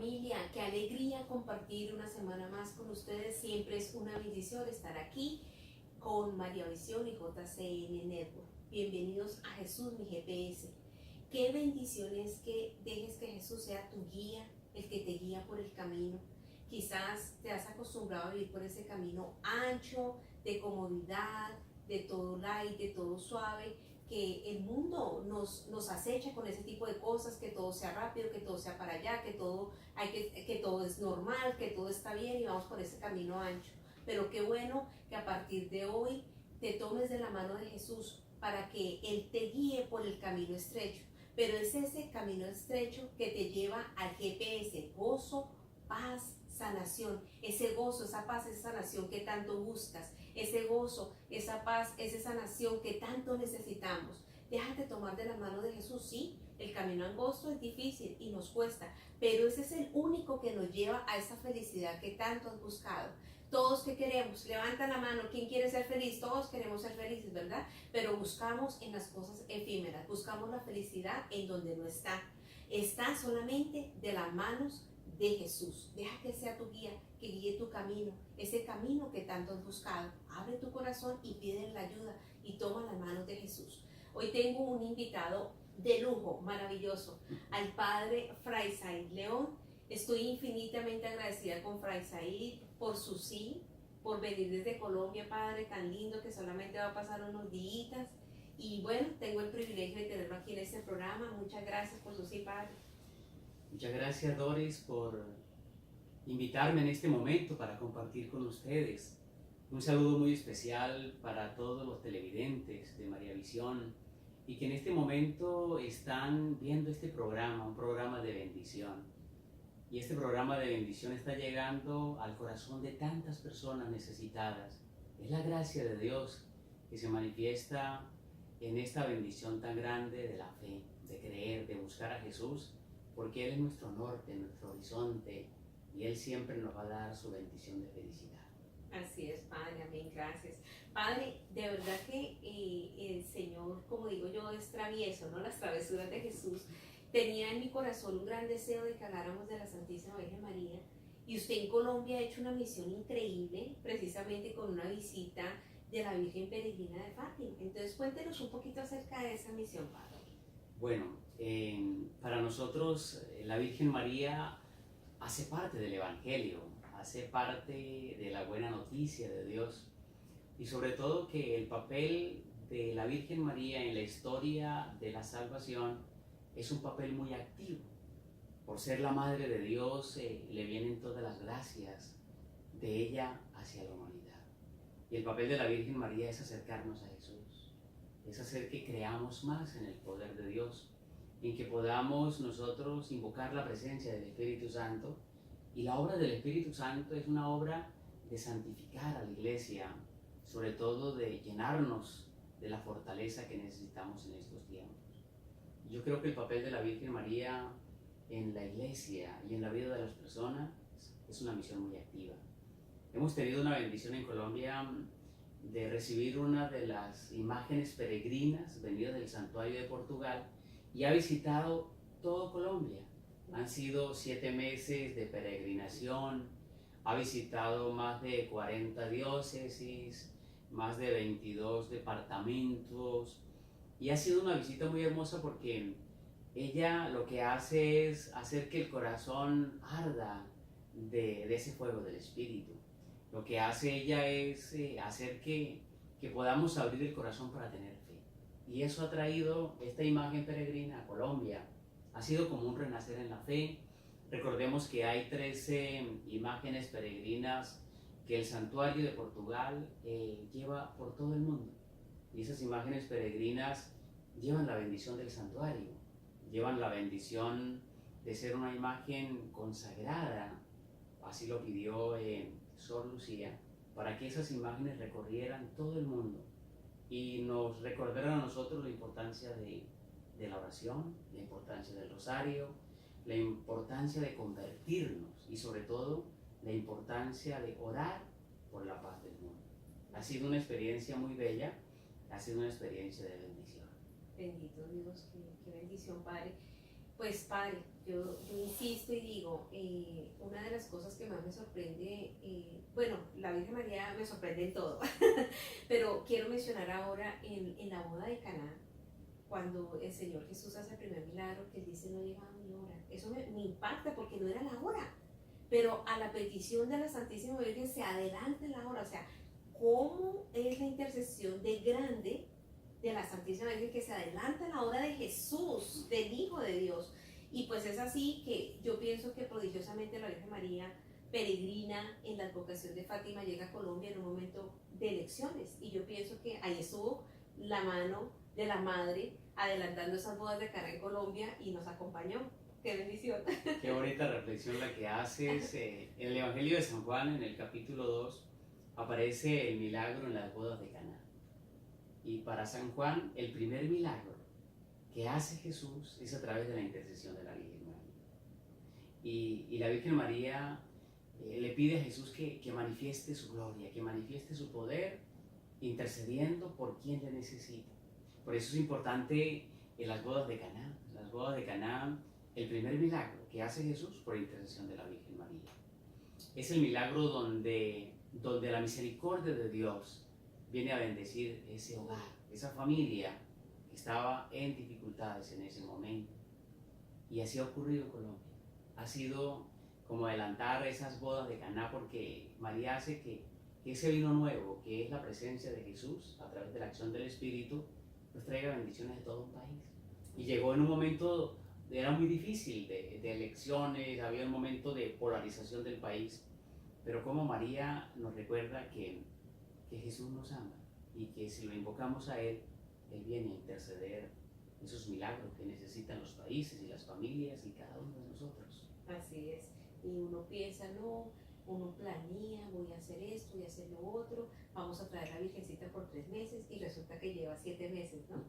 familia, qué alegría compartir una semana más con ustedes. Siempre es una bendición estar aquí con María Visión y JCN Network. Bienvenidos a Jesús, mi GPS. Qué bendición es que dejes que Jesús sea tu guía, el que te guía por el camino. Quizás te has acostumbrado a vivir por ese camino ancho, de comodidad, de todo light, de todo suave, que el mundo nos acecha con ese tipo de cosas, que todo sea rápido, que todo sea para allá, que todo es normal, que todo está bien y vamos por ese camino ancho. Pero qué bueno que a partir de hoy te tomes de la mano de Jesús para que Él te guíe por el camino estrecho. Pero es ese camino estrecho que te lleva al GPS, gozo, paz, sanación, ese gozo, esa paz, esa sanación que tanto buscas, ese gozo, esa paz, esa sanación que tanto necesitamos. Déjate tomar de la mano de Jesús. Sí, el camino angosto es difícil y nos cuesta, pero ese es el único que nos lleva a esa felicidad que tanto has buscado. Todos que queremos, levanta la mano, ¿quién quiere ser feliz? Todos queremos ser felices, ¿verdad? Pero buscamos en las cosas efímeras, buscamos la felicidad en donde no está. Está solamente de las manos de Jesús. Deja que sea tu guía, que guíe tu camino, ese camino que tanto has buscado. Abre tu corazón y pide la ayuda y toma las manos de Jesús. Hoy tengo un invitado de lujo, maravilloso, al padre Fray Said León. Estoy infinitamente agradecida con Fray Said por su sí, por venir desde Colombia, padre, tan lindo que solamente va a pasar unos días. Y bueno, tengo el privilegio de tenerlo aquí en este programa. Muchas gracias por su sí, padre. Muchas gracias, Doris, por invitarme en este momento para compartir con ustedes. Un saludo muy especial para todos los televidentes de María Visión y que en este momento están viendo este programa, un programa de bendición. Y este programa de bendición está llegando al corazón de tantas personas necesitadas. Es la gracia de Dios que se manifiesta en esta bendición tan grande de la fe, de creer, de buscar a Jesús, porque Él es nuestro norte, nuestro horizonte, y Él siempre nos va a dar su bendición de felicidad. Así es, Padre, amén, gracias. Padre, de verdad que el Señor, como digo yo, es travieso, ¿no? Las travesuras de Jesús. Tenía en mi corazón un gran deseo de que habláramos de la Santísima Virgen María, y usted en Colombia ha hecho una misión increíble, precisamente con una visita de la Virgen Peregrina de Fátima. Entonces, cuéntenos un poquito acerca de esa misión, Padre. Bueno, para nosotros la Virgen María hace parte del Evangelio, hace parte de la buena noticia de Dios, y sobre todo que el papel de la Virgen María en la historia de la salvación es un papel muy activo. Por ser la Madre de Dios, le vienen todas las gracias de ella hacia la humanidad. Y el papel de la Virgen María es acercarnos a Jesús, es hacer que creamos más en el poder de Dios, en que podamos nosotros invocar la presencia del Espíritu Santo. Y la obra del Espíritu Santo es una obra de santificar a la iglesia, sobre todo de llenarnos de la fortaleza que necesitamos en estos tiempos. Yo creo que el papel de la Virgen María en la iglesia y en la vida de las personas es una misión muy activa. Hemos tenido una bendición en Colombia de recibir una de las imágenes peregrinas venida del santuario de Portugal y ha visitado todo Colombia. Han sido 7 meses de peregrinación, ha visitado más de 40 diócesis, más de 22 departamentos, y ha sido una visita muy hermosa porque ella lo que hace es hacer que el corazón arda de ese fuego del Espíritu. Lo que hace ella es hacer que podamos abrir el corazón para tener fe. Y eso ha traído esta imagen peregrina a Colombia. Ha sido como un renacer en la fe. Recordemos que hay 13 imágenes peregrinas que el santuario de Portugal lleva por todo el mundo. Y esas imágenes peregrinas llevan la bendición del santuario, llevan la bendición de ser una imagen consagrada. Así lo pidió Sor Lucía, para que esas imágenes recorrieran todo el mundo y nos recordaran a nosotros la importancia de la oración, la importancia del rosario, la importancia de convertirnos y sobre todo la importancia de orar por la paz del mundo. Ha sido una experiencia muy bella, ha sido una experiencia de bendición. Bendito Dios, qué bendición, Padre. Pues, Padre, yo insisto y digo, una de las cosas que más me sorprende, bueno, la Virgen María me sorprende en todo, pero quiero mencionar ahora en la boda de Caná, cuando el Señor Jesús hace el primer milagro, que Él dice no llega a mi hora. Eso me impacta porque no era la hora, pero a la petición de la Santísima Virgen se adelanta la hora. O sea, ¿cómo es la intercesión de grande de la Santísima Virgen que se adelanta la hora de Jesús, del Hijo de Dios? Y pues es así que yo pienso que prodigiosamente la Virgen María, peregrina en la advocación de Fátima, llega a Colombia en un momento de elecciones. Y yo pienso que ahí estuvo la mano de la Madre adelantando esas bodas de Caná en Colombia y nos acompañó. ¡Qué bendición! Qué bonita reflexión la que haces. En el Evangelio de San Juan, en el capítulo 2, aparece el milagro en las bodas de Caná. Y para San Juan, el primer milagro que hace Jesús es a través de la intercesión de la Virgen María. Y la Virgen María le pide a Jesús que manifieste su gloria, que manifieste su poder, intercediendo por quien le necesita. Por eso es importante en las bodas de Caná. Las bodas de Caná, el primer milagro que hace Jesús por intercesión de la Virgen María. Es el milagro donde la misericordia de Dios viene a bendecir ese hogar, esa familia que estaba en dificultades en ese momento. Y así ha ocurrido en Colombia. Ha sido como adelantar esas bodas de Caná, porque María hace que ese vino nuevo, que es la presencia de Jesús a través de la acción del Espíritu, nos traiga bendiciones de todo un país. Y llegó en un momento, era muy difícil, de elecciones, había un momento de polarización del país, pero como María nos recuerda que Jesús nos ama y que si lo invocamos a Él, Él viene a interceder esos milagros que necesitan los países y las familias y cada uno de nosotros. Así es. Y uno piensa, no, uno planea, voy a hacer esto, voy a hacer lo otro, vamos a traer a la Virgencita por 3 meses y resulta que lleva 7 meses, ¿no?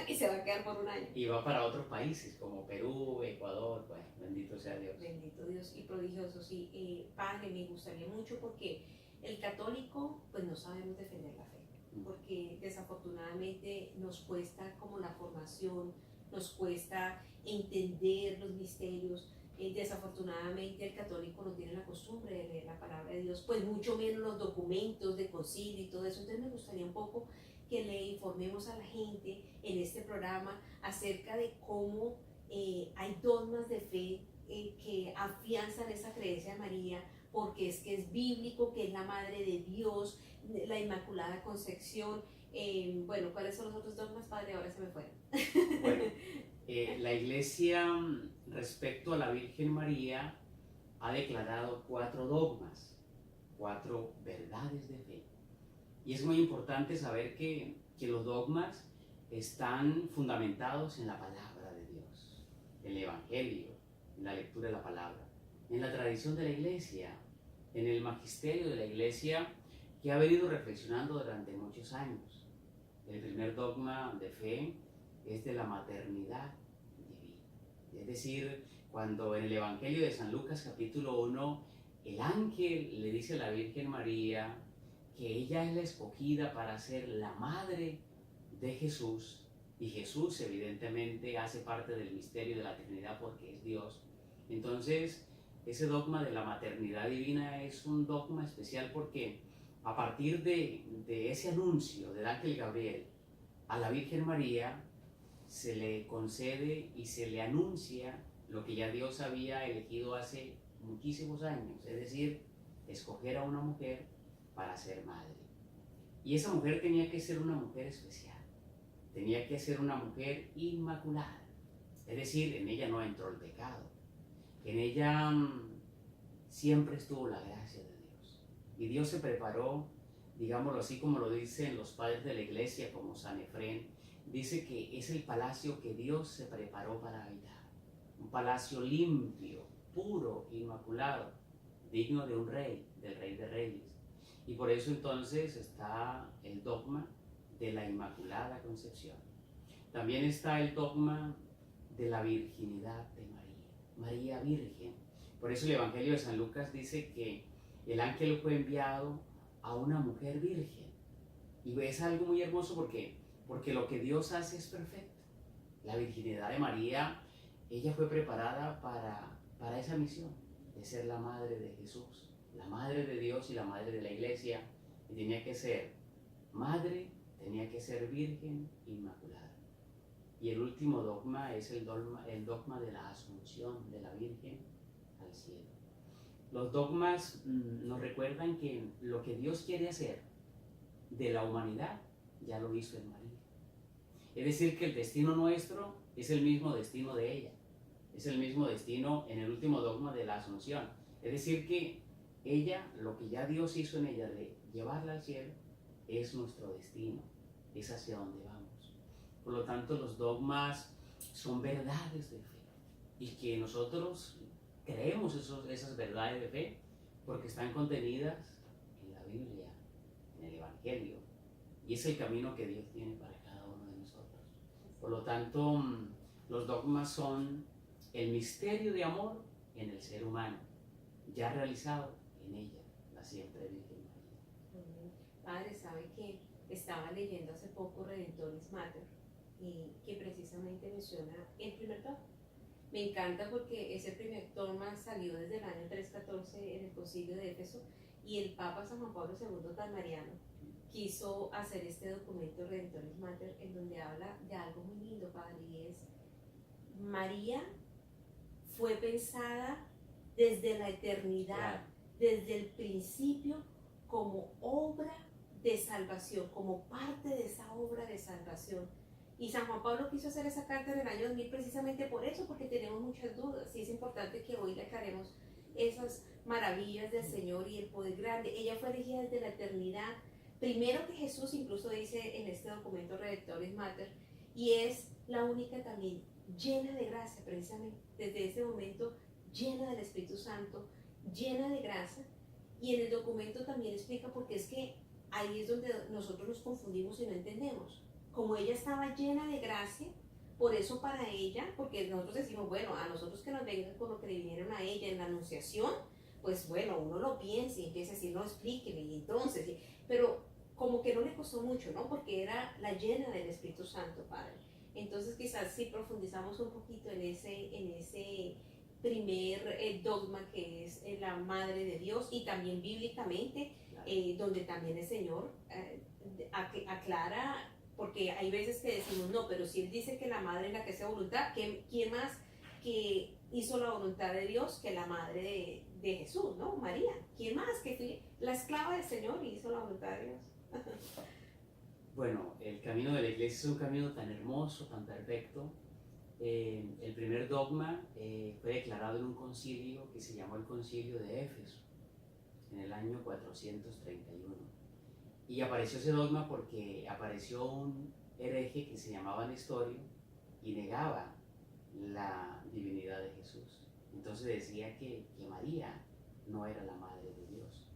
Y se va a quedar por un año. Y va para otros países como Perú, Ecuador, bueno, bendito sea Dios. Bendito Dios y prodigioso, sí. Padre, me gustaría mucho porque el católico, pues no sabemos defender la fe, porque desafortunadamente nos cuesta como la formación, nos cuesta entender los misterios. Desafortunadamente el católico no tiene la costumbre de leer la palabra de Dios, pues mucho menos los documentos de concilio y todo eso. Entonces me gustaría un poco que le informemos a la gente en este programa acerca de cómo hay dogmas de fe que afianzan esa creencia de María, porque es que es bíblico, que es la Madre de Dios, la Inmaculada Concepción. Bueno, ¿cuáles son los otros dogmas, Padre? Ahora se me fueron. Bueno, la Iglesia respecto a la Virgen María ha declarado 4 dogmas, 4 verdades de fe. Y es muy importante saber que los dogmas están fundamentados en la palabra de Dios, en el Evangelio, en la lectura de la palabra, en la tradición de la Iglesia, en el magisterio de la Iglesia, que ha venido reflexionando durante muchos años. El primer dogma de fe es de la maternidad divina. Es decir, cuando en el Evangelio de San Lucas capítulo 1, el ángel le dice a la Virgen María que ella es la escogida para ser la madre de Jesús, y Jesús evidentemente hace parte del misterio de la Trinidad porque es Dios. Entonces, ese dogma de la maternidad divina es un dogma especial porque a partir de ese anuncio del ángel Gabriel a la Virgen María, se le concede y se le anuncia lo que ya Dios había elegido hace muchísimos años, es decir, escoger a una mujer para ser madre. Y esa mujer tenía que ser una mujer especial, tenía que ser una mujer inmaculada, es decir, en ella no entró el pecado, en ella siempre estuvo la gracia de Dios. Y Dios se preparó, digámoslo así como lo dicen los padres de la iglesia, como San Efrén, dice que es el palacio que Dios se preparó para habitar. Un palacio limpio, puro, inmaculado, digno de un rey, del Rey de Reyes. Y por eso entonces está el dogma de la Inmaculada Concepción. También está el dogma de la virginidad de María, María Virgen. Por eso el Evangelio de San Lucas dice que el ángel fue enviado a una mujer virgen. Y es algo muy hermoso porque lo que Dios hace es perfecto. La virginidad de María ella fue preparada para esa misión de ser la madre de Jesús, la madre de Dios y la madre de la iglesia. Y tenía que ser madre, tenía que ser virgen inmaculada. Y el último dogma es el dogma de la asunción de la Virgen al cielo. Los dogmas nos recuerdan que lo que Dios quiere hacer de la humanidad ya lo hizo en María. Es decir, que el destino nuestro es el mismo destino de ella. Es el mismo destino en el último dogma de la asunción. Es decir, que ella, lo que ya Dios hizo en ella de llevarla al cielo, es nuestro destino, es hacia donde vamos. Por lo tanto, los dogmas son verdades de fe y que nosotros creemos esas verdades de fe porque están contenidas en la Biblia, en el Evangelio, y es el camino que Dios tiene para cada uno de nosotros. Por lo tanto, los dogmas son el misterio de amor en el ser humano, ya realizado en ella, la siempre Virgen María. Padre, sabe que estaba leyendo hace poco Redentoris Mater, que precisamente menciona el primer dogma. Me encanta porque ese primer dogma salió desde el año 314 en el Concilio de Éfeso, y el Papa San Juan Pablo II, tan mariano, quiso hacer este documento Redentoris Mater, en donde habla de algo muy lindo, Padre, y es: María fue pensada desde la eternidad, desde el principio, como obra de salvación, como parte de esa obra de salvación. Y San Juan Pablo quiso hacer esa carta en el año 2000 precisamente por eso, porque tenemos muchas dudas, y es importante que hoy le aclaremos esas maravillas del Señor y el poder grande. Ella fue elegida desde la eternidad, primero que Jesús, incluso dice en este documento Redemptoris Mater, y es la única también llena de gracia, precisamente desde ese momento, llena del Espíritu Santo, llena de gracia. Y en el documento también explica, porque es que ahí es donde nosotros nos confundimos y no entendemos. Como ella estaba llena de gracia, por eso para ella, porque nosotros decimos, bueno, a nosotros que nos vengan con lo que le vinieron a ella en la anunciación, pues bueno, uno lo piensa y empieza a decir, no, explíqueme, y entonces, pero como que no le costó mucho, ¿no? Porque era la llena del Espíritu Santo, Padre. Entonces quizás si profundizamos un poquito en ese primer dogma, que es la Madre de Dios, y también bíblicamente, donde también el Señor aclara, porque hay veces que decimos, no, pero si Él dice que la Madre es la que hace voluntad, ¿quién más que hizo la voluntad de Dios que la Madre de Jesús, ¿no? María. ¿Quién más que fue la esclava del Señor y hizo la voluntad de Dios? Bueno, el camino de la iglesia es un camino tan hermoso, tan perfecto. El primer dogma fue declarado en un concilio que se llamó el Concilio de Éfeso, en el año 431. Y apareció ese dogma porque apareció un hereje que se llamaba Nestorio y negaba la divinidad de Jesús. Entonces decía que María no era la madre de Dios.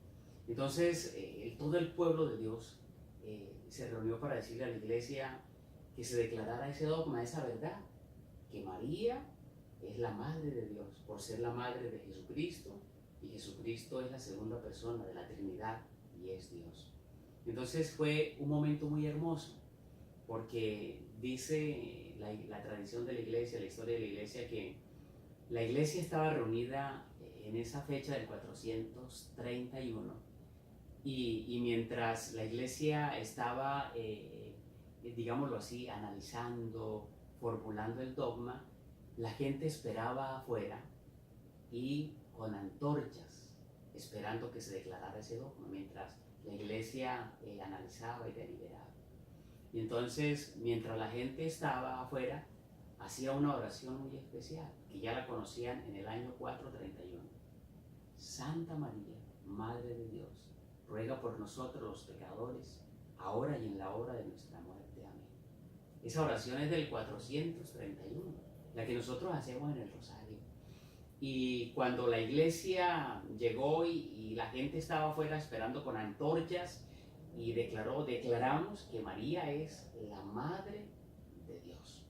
Entonces todo el pueblo de Dios se reunió para decirle a la iglesia que se declarara ese dogma, esa verdad, que María es la madre de Dios por ser la madre de Jesucristo, y Jesucristo es la segunda persona de la Trinidad y es Dios. Entonces fue un momento muy hermoso, porque dice la tradición de la iglesia, la historia de la iglesia, que la iglesia estaba reunida en esa fecha del 431, y mientras la iglesia estaba, digámoslo así, analizando, formulando el dogma, la gente esperaba afuera y con antorchas, esperando que se declarara ese dogma, mientras la iglesia analizaba y deliberaba. Y entonces, mientras la gente estaba afuera, hacía una oración muy especial, que ya la conocían en el año 431. Santa María, Madre de Dios, ruega por nosotros los pecadores, ahora y en la hora de nuestra muerte. Amén. Esa oración es del 431, la que nosotros hacemos en el rosario. Y cuando la iglesia llegó y la gente estaba afuera esperando con antorchas, y declaramos que María es la Madre de Dios.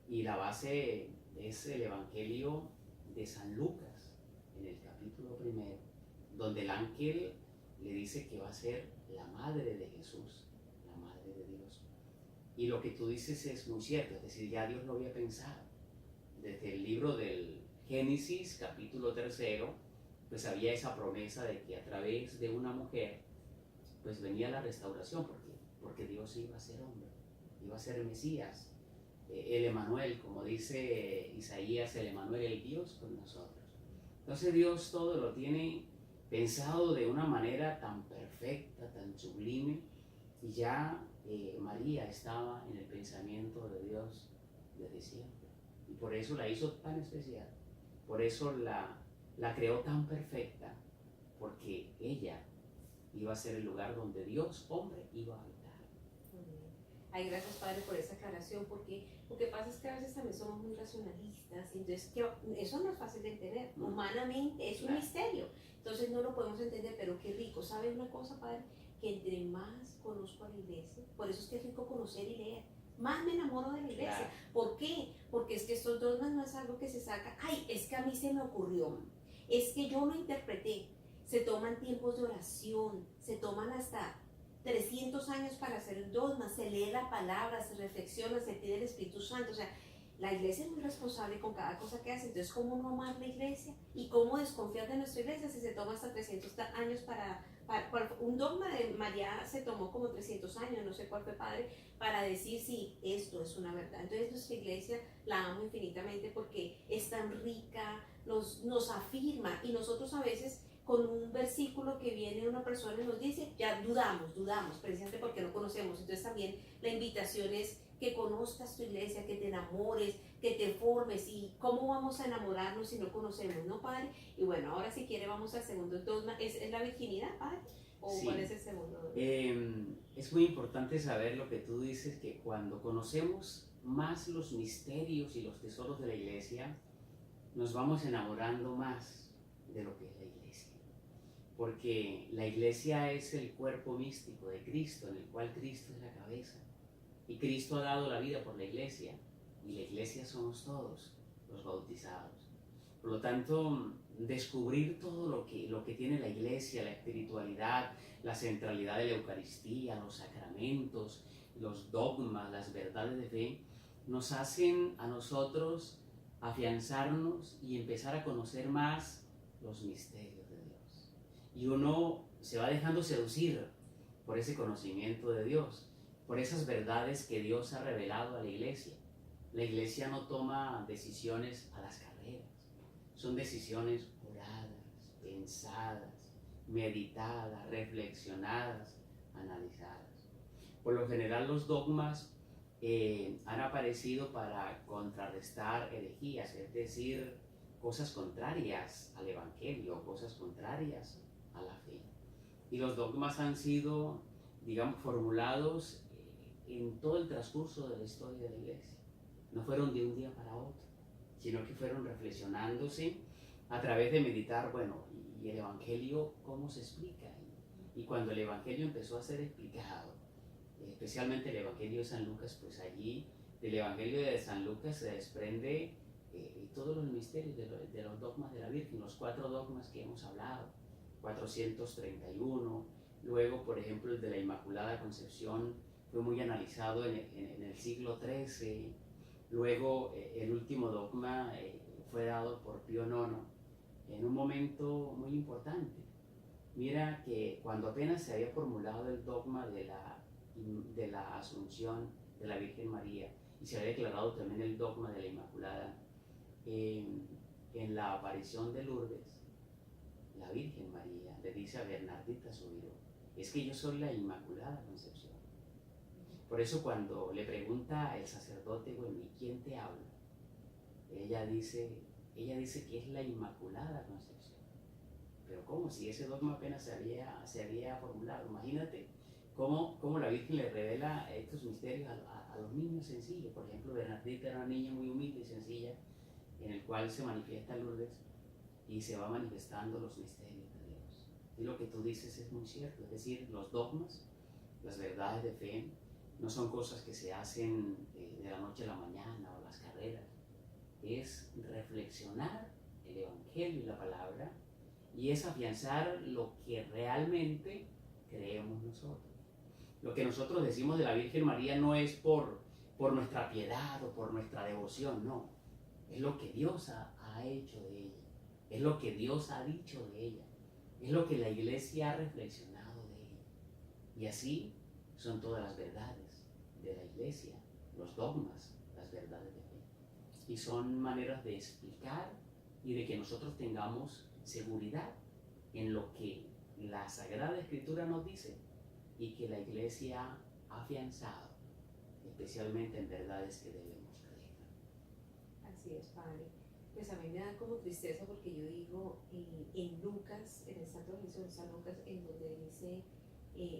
Y la base es el Evangelio de San Lucas, en el capítulo 1, donde el ángel le dice que va a ser la Madre de Jesús, la Madre de Dios. Y lo que tú dices es muy cierto, es decir, ya Dios lo había pensado. desde el libro del Génesis, capítulo 3, pues había esa promesa de que a través de una mujer, pues venía la restauración, porque Dios iba a ser hombre, iba a ser el Mesías, el Emanuel, como dice Isaías, el Emanuel, el Dios con nosotros. Entonces Dios todo lo tiene pensado de una manera tan perfecta, tan sublime, y ya María estaba en el pensamiento de Dios desde siempre, y por eso la hizo tan especial, por eso la creó tan perfecta, porque ella iba a ser el lugar donde Dios, hombre, iba a habitar. Ay, gracias Padre por esa aclaración, porque lo que pasa es que a veces también somos muy racionalistas, entonces eso no es fácil de entender, humanamente es un misterio, entonces no lo podemos entender, pero qué rico. ¿Sabes una cosa, Padre? Que entre más conozco a la iglesia, por eso es que es rico conocer y leer, más me enamoro de la iglesia. Claro. ¿Por qué? Porque es que estos dogmas no es algo que se saca, ay, es que a mí se me ocurrió, es que yo lo interpreté. Se toman tiempos de oración, se toman hasta 300 años para hacer un dogma, se lee la palabra, se reflexiona, se pide el Espíritu Santo. O sea, la iglesia es muy responsable con cada cosa que hace. Entonces, ¿cómo no amar la iglesia? ¿Y cómo desconfiar de nuestra iglesia si se toma hasta 300 años para un dogma de María se tomó como 300 años, no sé cuál fue, Padre, para decir si esto es una verdad? Entonces, nuestra iglesia la amo infinitamente porque es tan rica, nos afirma, y nosotros a veces con un versículo que viene una persona y nos dice, ya dudamos, precisamente porque no conocemos. Entonces también la invitación es que conozcas tu iglesia, que te enamores, que te formes. ¿Y cómo vamos a enamorarnos si no conocemos, no, Padre? Y bueno, ahora si quiere vamos al segundo dogma. ¿Es la virginidad, Padre? ¿O Sí. cuál es el segundo dogma? Es muy importante saber lo que tú dices, que cuando conocemos más los misterios y los tesoros de la iglesia, nos vamos enamorando más de lo que es la iglesia. Porque la iglesia es el cuerpo místico de Cristo, en el cual Cristo es la cabeza. Y Cristo ha dado la vida por la iglesia, y la iglesia somos todos los bautizados. Por lo tanto, descubrir todo lo que tiene la iglesia, la espiritualidad, la centralidad de la Eucaristía, los sacramentos, los dogmas, las verdades de fe, nos hacen a nosotros afianzarnos y empezar a conocer más los misterios de Dios. Y uno se va dejando seducir por ese conocimiento de Dios, por esas verdades que Dios ha revelado a la iglesia. La iglesia no toma decisiones a las carreras, son decisiones oradas, pensadas, meditadas, reflexionadas, analizadas. Por lo general los dogmas han aparecido para contrarrestar herejías, es decir, cosas contrarias al Evangelio, cosas contrarias a la fe. Y los dogmas han sido, digamos, formulados en todo el transcurso de la historia de la iglesia. No fueron de un día para otro, sino que fueron reflexionándose a través de meditar, bueno, y el Evangelio, ¿cómo se explica? Y cuando el Evangelio empezó a ser explicado, especialmente el Evangelio de San Lucas, pues allí del Evangelio de San Lucas se desprende todos los misterios de los dogmas de la Virgen, los 4 dogmas que hemos hablado, 431, luego, por ejemplo, el de la Inmaculada Concepción fue muy analizado en el siglo XIII, luego el último dogma fue dado por Pío IX en un momento muy importante. Mira que cuando apenas se había formulado el dogma de la Asunción de la Virgen María y se había declarado también el dogma de la Inmaculada, en la aparición de Lourdes, la Virgen María le dice a Bernardita Subiró, es que yo soy la Inmaculada Concepción. Por eso cuando le pregunta el sacerdote, bueno, ¿y quién te habla? Ella dice que es la Inmaculada Concepción. Pero ¿cómo? Si ese dogma apenas se había formulado. Imagínate cómo la Virgen le revela estos misterios a los niños sencillos. Por ejemplo, Bernardita era una niña muy humilde y sencilla, en el cual se manifiesta Lourdes y se va manifestando los misterios de Dios. Y lo que tú dices es muy cierto, es decir, los dogmas, las verdades de fe, no son cosas que se hacen de la noche a la mañana o las carreras, es reflexionar el Evangelio y la palabra, y es afianzar lo que realmente creemos nosotros. Lo que nosotros decimos de la Virgen María no es por nuestra piedad o por nuestra devoción, no. es lo que Dios ha hecho de ella, es lo que Dios ha dicho de ella, es lo que la iglesia ha reflexionado de ella. Y así son todas las verdades de la iglesia, los dogmas, las verdades de fe. Y son maneras de explicar y de que nosotros tengamos seguridad en lo que la Sagrada Escritura nos dice y que la iglesia ha afianzado, especialmente en verdades que debemos creer. Así es, Padre. Pues a mí me da como tristeza porque yo digo en Lucas, en el Santo Evangelio de San Lucas, en donde dice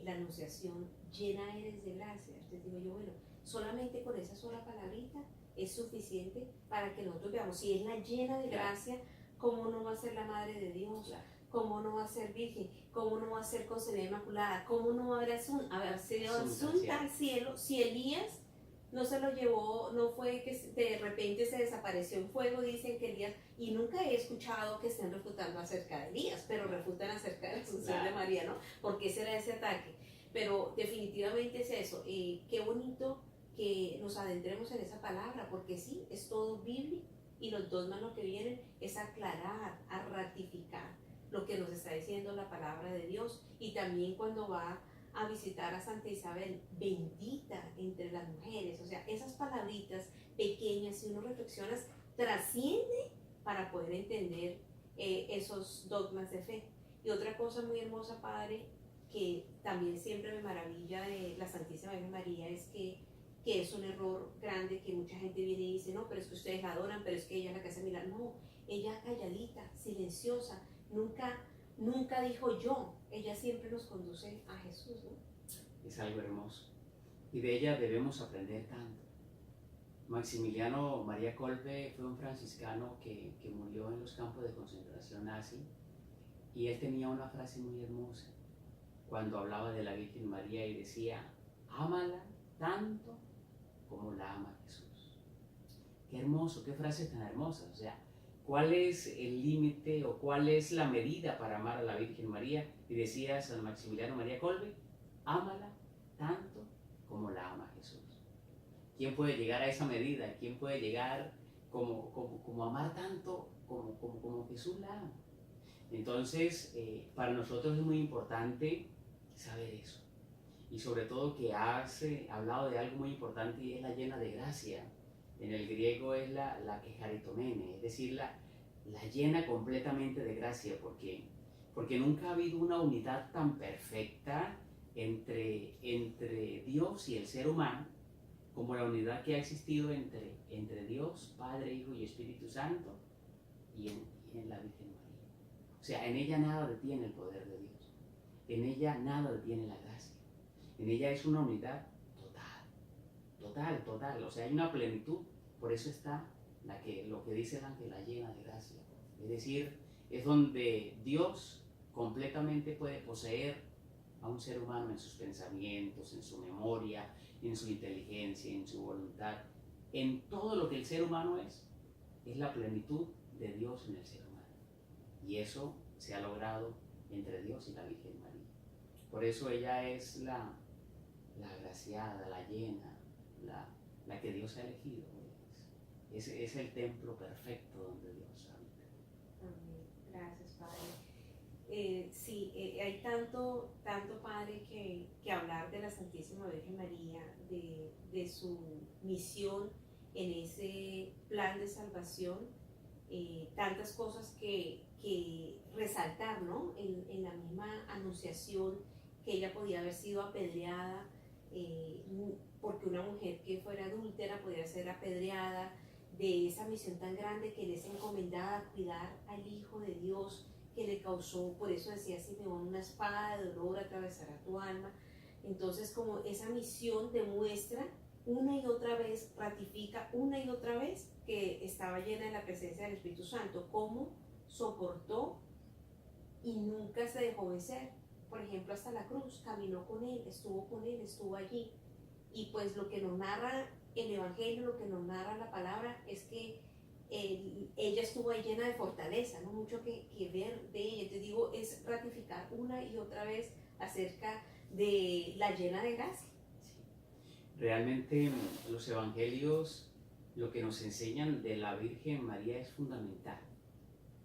la anunciación, llena eres de gracia. Entonces digo yo, bueno, solamente con esa sola palabrita es suficiente para que nosotros veamos, si es la llena de gracia, ¿cómo no va a ser la Madre de Dios? ¿Cómo no va a ser virgen? ¿Cómo no va a ser concebida inmaculada? ¿Cómo no va a haber sido asunta al cielo si Elías no se lo llevó, no fue que de repente se desapareció en fuego? Dicen que Elías, y nunca he escuchado que estén refutando acerca de Elías, pero refutan acerca de la Asunción de María, ¿no? ¿Por qué será ese ataque? Pero definitivamente es eso. Qué bonito que nos adentremos en esa palabra, porque sí, es todo bíblico y los dogmas lo que vienen es aclarar, a ratificar lo que nos está diciendo la palabra de Dios. Y también cuando va a visitar a Santa Isabel, bendita entre las mujeres, o sea, esas palabritas pequeñas, si uno reflexiona, trasciende para poder entender esos dogmas de fe. Y otra cosa muy hermosa, Padre, que también siempre me maravilla de la Santísima Virgen María, es que es un error grande, que mucha gente viene y dice, no, pero es que ustedes la adoran, pero es que ella es la que hace milagros. No, ella calladita, silenciosa, nunca dijo yo, ella siempre nos conduce a Jesús, ¿no? Es algo hermoso. Y de ella debemos aprender tanto. Maximiliano María Kolbe fue un franciscano que murió en los campos de concentración nazi, y él tenía una frase muy hermosa cuando hablaba de la Virgen María y decía, ámala tanto como la ama Jesús. Qué hermoso, qué frase tan hermosa. O sea, ¿cuál es el límite o cuál es la medida para amar a la Virgen María? Y decía San Maximiliano María Kolbe, ámala tanto como la ama Jesús. ¿Quién puede llegar a esa medida? ¿Quién puede llegar como amar tanto como Jesús la ama? Entonces, para nosotros es muy importante saber eso. Y sobre todo que has hablado de algo muy importante, y es la llena de gracia. En el griego es la que charitomene, es decir, la llena completamente de gracia, porque nunca ha habido una unidad tan perfecta entre Dios y el ser humano como la unidad que ha existido entre Dios, Padre, Hijo y Espíritu Santo, y en la Virgen María. O sea, en ella nada detiene el poder de Dios, en ella nada detiene la gracia, en ella es una unidad total, o sea, hay una plenitud. Por eso está lo que dice el ángel, la llena de gracia, es decir, es donde Dios completamente puede poseer a un ser humano en sus pensamientos, en su memoria, en su inteligencia, en su voluntad, en todo lo que el ser humano es la plenitud de Dios en el ser humano. Y eso se ha logrado entre Dios y la Virgen María. Por eso ella es la agraciada, la llena, la que Dios ha elegido. Es el templo perfecto donde Dios habita. Amén. Gracias, Padre. Sí, hay tanto, Padre, que hablar de la Santísima Virgen María, de su misión en ese plan de salvación, tantas cosas que resaltar, ¿no? En la misma anunciación, que ella podía haber sido apedreada, porque una mujer que fuera adúltera podía ser apedreada, de esa misión tan grande que le es encomendada a cuidar al Hijo de Dios, que le causó, por eso decía Simeón, una espada de dolor atravesará tu alma. Entonces, como esa misión demuestra una y otra vez, ratifica una y otra vez que estaba llena de la presencia del Espíritu Santo, cómo soportó y nunca se dejó vencer. Por ejemplo, hasta la cruz, caminó con él, estuvo allí. Y pues lo que nos narra el Evangelio, lo que nos narra la palabra, es que ella estuvo ahí llena de fortaleza, no mucho que ver de ella. Te digo, es ratificar una y otra vez acerca de la llena de gracia. Sí. Realmente los evangelios lo que nos enseñan de la Virgen María es fundamental.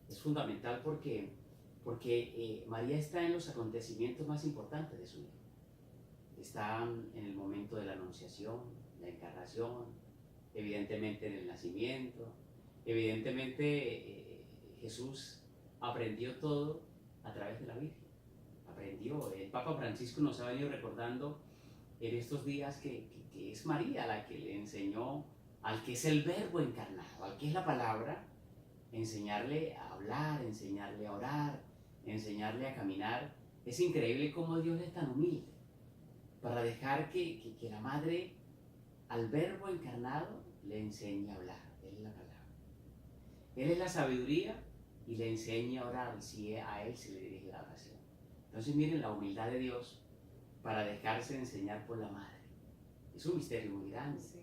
Es fundamental porque María está en los acontecimientos más importantes de su vida. Está en el momento de la anunciación, la encarnación, evidentemente en el nacimiento, evidentemente Jesús aprendió todo a través de la Virgen. Aprendió. El Papa Francisco nos ha venido recordando en estos días que es María la que le enseñó al que es el Verbo encarnado, al que es la palabra, enseñarle a hablar, enseñarle a orar, enseñarle a caminar. Es increíble cómo Dios es tan humilde para dejar que la madre al Verbo encarnado le enseñe a hablar. Él es la palabra. Él es la sabiduría y le enseña a orar si a él se le dirige la oración. Entonces miren la humildad de Dios para dejarse enseñar por la madre. Es un misterio muy grande. Sí.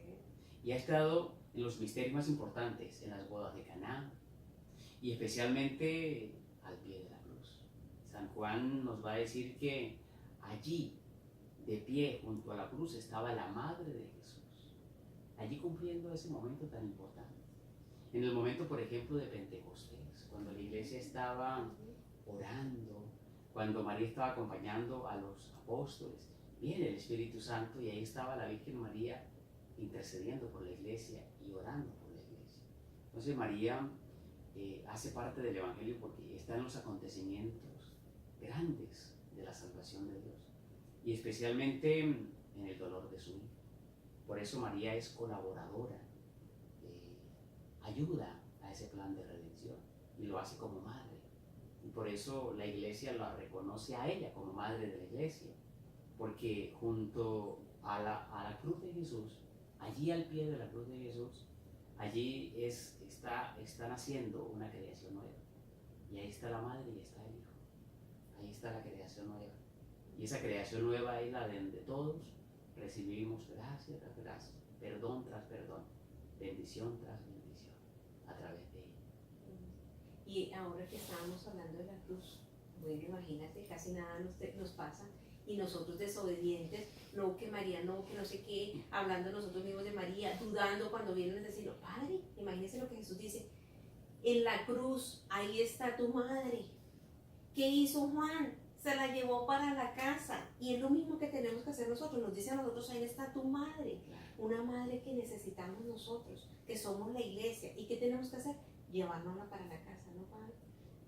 Y ha estado en los misterios más importantes, en las bodas de Caná y especialmente al pie de la cruz. San Juan nos va a decir que allí, de pie junto a la cruz, estaba la madre de Jesús, allí cumpliendo ese momento tan importante. En el momento, por ejemplo, de Pentecostés, cuando la iglesia estaba orando, cuando María estaba acompañando a los apóstoles, viene el Espíritu Santo y ahí estaba la Virgen María intercediendo por la iglesia y orando por la iglesia. Entonces María hace parte del Evangelio porque está en los acontecimientos grandes de la salvación de Dios y especialmente en el dolor de su hijo. Por eso María es colaboradora, ayuda a ese plan de redención y lo hace como madre. Y por eso la iglesia la reconoce a ella como madre de la iglesia, porque junto a la cruz de Jesús, allí al pie de la cruz de Jesús, allí está naciendo una creación nueva. Y ahí está la madre y está el hijo. Ahí está la creación nueva. Y esa creación nueva es la de todos recibimos gracia tras gracia, perdón tras perdón, bendición tras bendición, a través de ella. Y ahora que estábamos hablando de la cruz, bueno, imagínate, casi nada nos pasa y nosotros desobedientes, no que María no, que no sé qué, hablando nosotros mismos de María, dudando cuando vienen a decirnos, Padre, imagínense lo que Jesús dice, en la cruz, ahí está tu madre. ¿Qué hizo Juan? Se la llevó para la casa y es lo mismo que tenemos que hacer nosotros, nos dice a nosotros, ahí está tu madre, una madre que necesitamos nosotros, que somos la iglesia y ¿qué tenemos que hacer? Llevárnosla para la casa, ¿no, Padre?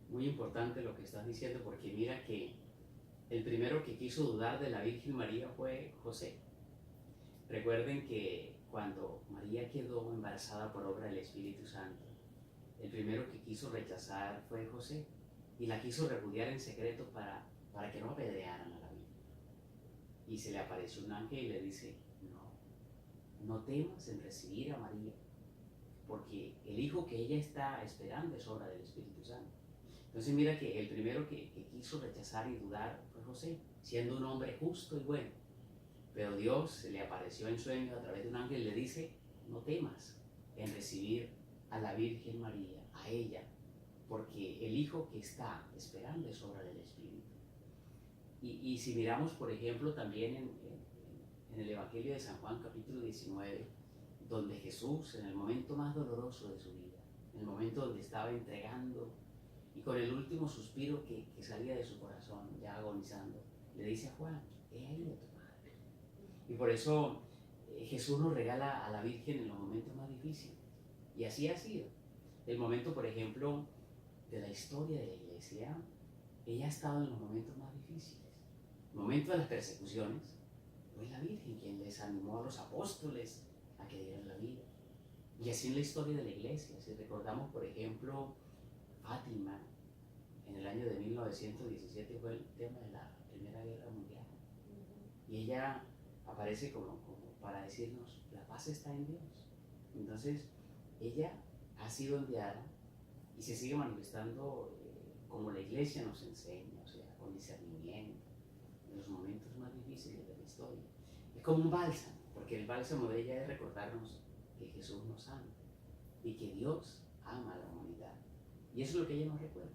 Muy importante lo que estás diciendo porque mira que el primero que quiso dudar de la Virgen María fue José. Recuerden que cuando María quedó embarazada por obra del Espíritu Santo, el primero que quiso rechazar fue José y la quiso repudiar en secreto para que no apedrearan a la Virgen. Y se le apareció un ángel y le dice, no temas en recibir a María, porque el hijo que ella está esperando es obra del Espíritu Santo. Entonces mira que el primero que quiso rechazar y dudar fue José, siendo un hombre justo y bueno. Pero Dios se le apareció en sueños a través de un ángel y le dice, no temas en recibir a la Virgen María, a ella, porque el hijo que está esperando es obra del Espíritu. Y si miramos, por ejemplo, también en el Evangelio de San Juan, capítulo 19, donde Jesús, en el momento más doloroso de su vida, en el momento donde estaba entregando y con el último suspiro que salía de su corazón, ya agonizando, le dice a Juan, he ahí a tu madre. Y por eso Jesús nos regala a la Virgen en los momentos más difíciles. Y así ha sido. El momento, por ejemplo, de la historia de la iglesia, ella ha estado en los momentos más difíciles. El momento de las persecuciones, fue la Virgen quien les animó a los apóstoles a que dieran la vida. Y así en la historia de la iglesia, si recordamos, por ejemplo, Fátima, en el año de 1917 fue el tema de la Primera Guerra Mundial. Y ella aparece como para decirnos, la paz está en Dios. Entonces, ella ha sido enviada y se sigue manifestando como la iglesia nos enseña, o sea, con discernimiento, en los momentos más difíciles de la historia. Es como un bálsamo, porque el bálsamo de ella es recordarnos que Jesús nos ama y que Dios ama a la humanidad. Y eso es lo que ella nos recuerda,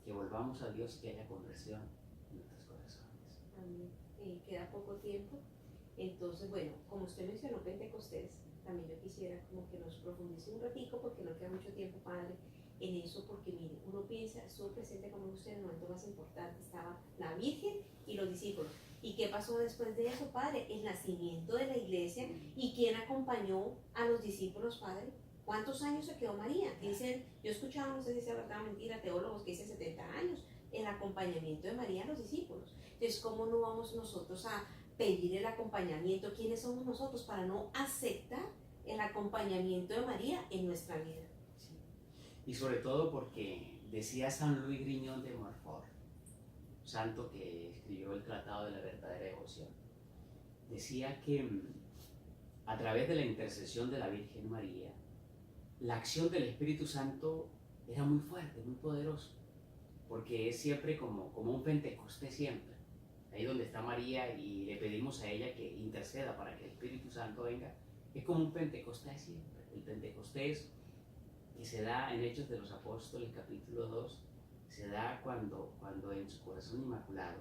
que volvamos a Dios y que haya conversión en nuestros corazones. Amén. Queda poco tiempo. Entonces, bueno, como usted mencionó Pentecostés, también yo quisiera como que nos profundice un ratico, porque no queda mucho tiempo, Padre, en eso, porque mire, uno piensa, estuvo presente como usted en el momento más importante, estaba la Virgen y los discípulos. ¿Y qué pasó después de eso, Padre? El nacimiento de la iglesia. ¿Y quién acompañó a los discípulos, Padre? ¿Cuántos años se quedó María? Dicen, yo he escuchado, no sé si sea verdad o mentira, teólogos que dicen 70 años, el acompañamiento de María a los discípulos. Entonces, ¿cómo no vamos nosotros a pedir el acompañamiento? ¿Quiénes somos nosotros para no aceptar el acompañamiento de María en nuestra vida? Sí. Y sobre todo porque decía San Luis Griñón de Montfort, santo que escribió el Tratado de la Verdadera Devoción, decía que a través de la intercesión de la Virgen María, la acción del Espíritu Santo era muy fuerte, muy poderoso, porque es siempre como un Pentecostés siempre, ahí donde está María y le pedimos a ella que interceda para que el Espíritu Santo venga, es como un Pentecostés siempre. El Pentecostés que se da en Hechos de los Apóstoles capítulo 2, se da cuando en su corazón inmaculado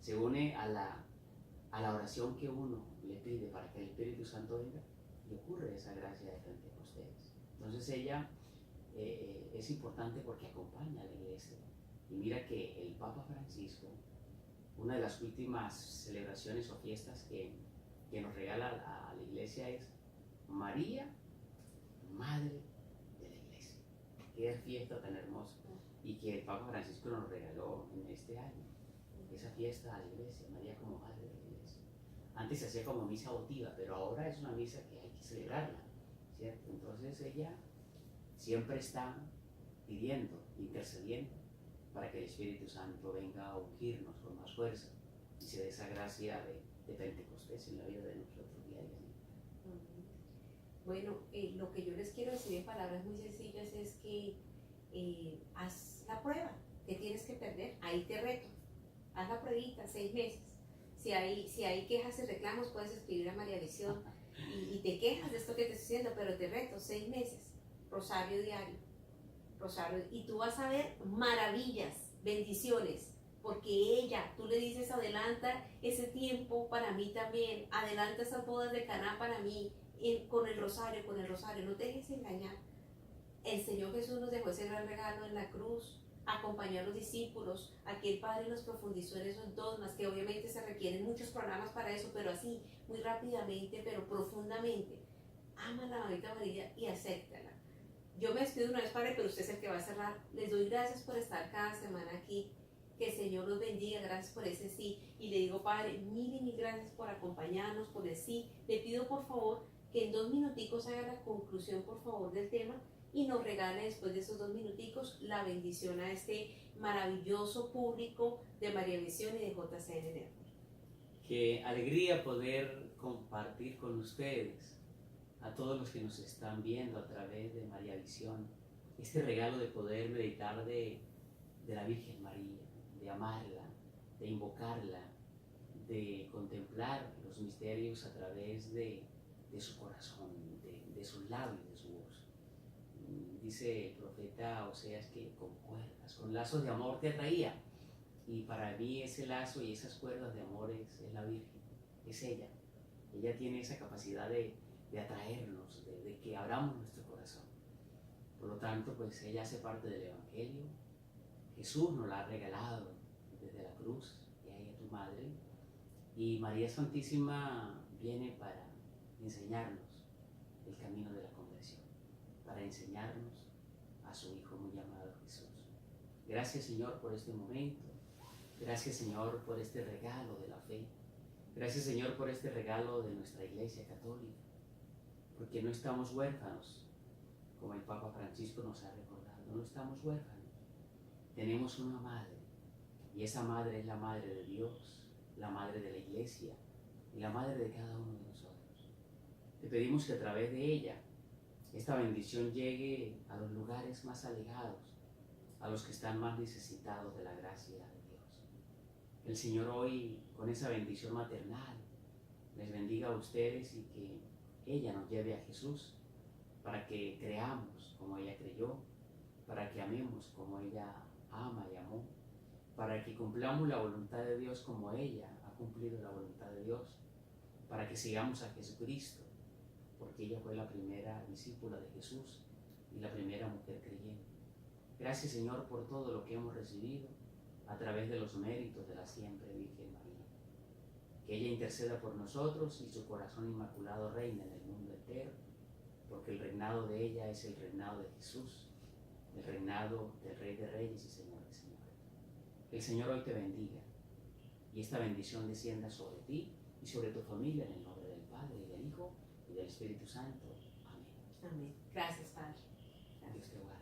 se une a la oración que uno le pide para que el Espíritu Santo venga, y ocurre esa gracia de Pentecostés. Entonces ella es importante porque acompaña a la iglesia. Y mira que el Papa Francisco, una de las últimas celebraciones o fiestas que nos regala a la iglesia es María, Madre de la Iglesia. Qué fiesta tan hermosa. Y que el Papa Francisco nos regaló en este año. Esa fiesta a la iglesia, María como Madre de la Iglesia. Antes se hacía como misa votiva, pero ahora es una misa que hay que celebrarla, ¿cierto? Entonces ella siempre está pidiendo, intercediendo para que el Espíritu Santo venga a ungirnos con más fuerza y se dé esa gracia de Pentecostés en la vida de nosotros diariamente. Bueno, lo que yo les quiero decir en palabras muy sencillas es que haz la prueba, ¿qué tienes que perder? Ahí te reto, haz la pruebita, 6 meses. Si hay quejas y reclamos, puedes escribir a María Visión y te quejas de esto que te estoy diciendo, pero te reto, 6 meses, rosario diario, rosario, y tú vas a ver maravillas, bendiciones, porque ella, tú le dices, adelanta ese tiempo para mí también, adelanta esas bodas de Caná para mí, con el rosario, no te dejes engañar. El Señor Jesús nos dejó ese gran regalo en la cruz, acompañó a los discípulos, aquí el Padre nos profundizó en esos dogmas, que obviamente se requieren muchos programas para eso, pero así, muy rápidamente, pero profundamente. Ama a la Mamita María y acéptala. Yo me despido una vez, Padre, pero usted es el que va a cerrar. Les doy gracias por estar cada semana aquí. Que el Señor los bendiga, gracias por ese sí. Y le digo, Padre, mil gracias por acompañarnos, por el sí. Le pido, por favor, que en 2 minuticos haga la conclusión, por favor, del tema y nos regale después de esos 2 minuticos la bendición a este maravilloso público de María Visión y de JCN Network. Qué alegría poder compartir con ustedes, a todos los que nos están viendo a través de María Visión, este regalo de poder meditar de la Virgen María, de amarla, de invocarla, de contemplar los misterios a través de su corazón, de sus labios, de su voz. Dice el profeta Oseas que con cuerdas, con lazos de amor te atraía. Y para mí ese lazo y esas cuerdas de amor es la Virgen, es ella. Ella tiene esa capacidad de atraernos, de que abramos nuestro corazón. Por lo tanto, pues ella hace parte del Evangelio. Jesús nos la ha regalado desde la cruz, y a ella tu madre. Y María Santísima viene para enseñarnos el camino de la conversión, para enseñarnos a su Hijo muy amado Jesús. Gracias, Señor, por este momento. Gracias, Señor, por este regalo de la fe. Gracias, Señor, por este regalo de nuestra Iglesia Católica, porque no estamos huérfanos, como el Papa Francisco nos ha recordado, no estamos huérfanos. Tenemos una madre, y esa madre es la Madre de Dios, la Madre de la Iglesia, y la Madre de cada uno de nosotros. Te pedimos que a través de ella, esta bendición llegue a los lugares más alejados, a los que están más necesitados de la gracia de Dios. El Señor hoy, con esa bendición maternal, les bendiga a ustedes y que ella nos lleve a Jesús, para que creamos como ella creyó, para que amemos como ella ama y amó, para que cumplamos la voluntad de Dios como ella ha cumplido la voluntad de Dios, para que sigamos a Jesucristo, porque ella fue la primera discípula de Jesús y la primera mujer creyente. Gracias, Señor, por todo lo que hemos recibido a través de los méritos de la siempre Virgen María. Que ella interceda por nosotros y su corazón inmaculado reine en el mundo entero, porque el reinado de ella es el reinado de Jesús, el reinado del Rey de Reyes y Señor de Señores. Que el Señor hoy te bendiga y esta bendición descienda sobre ti y sobre tu familia en el nombre del Padre y del Hijo y del Espíritu Santo. Amén. Amén. Gracias, Padre. Dios te guarde.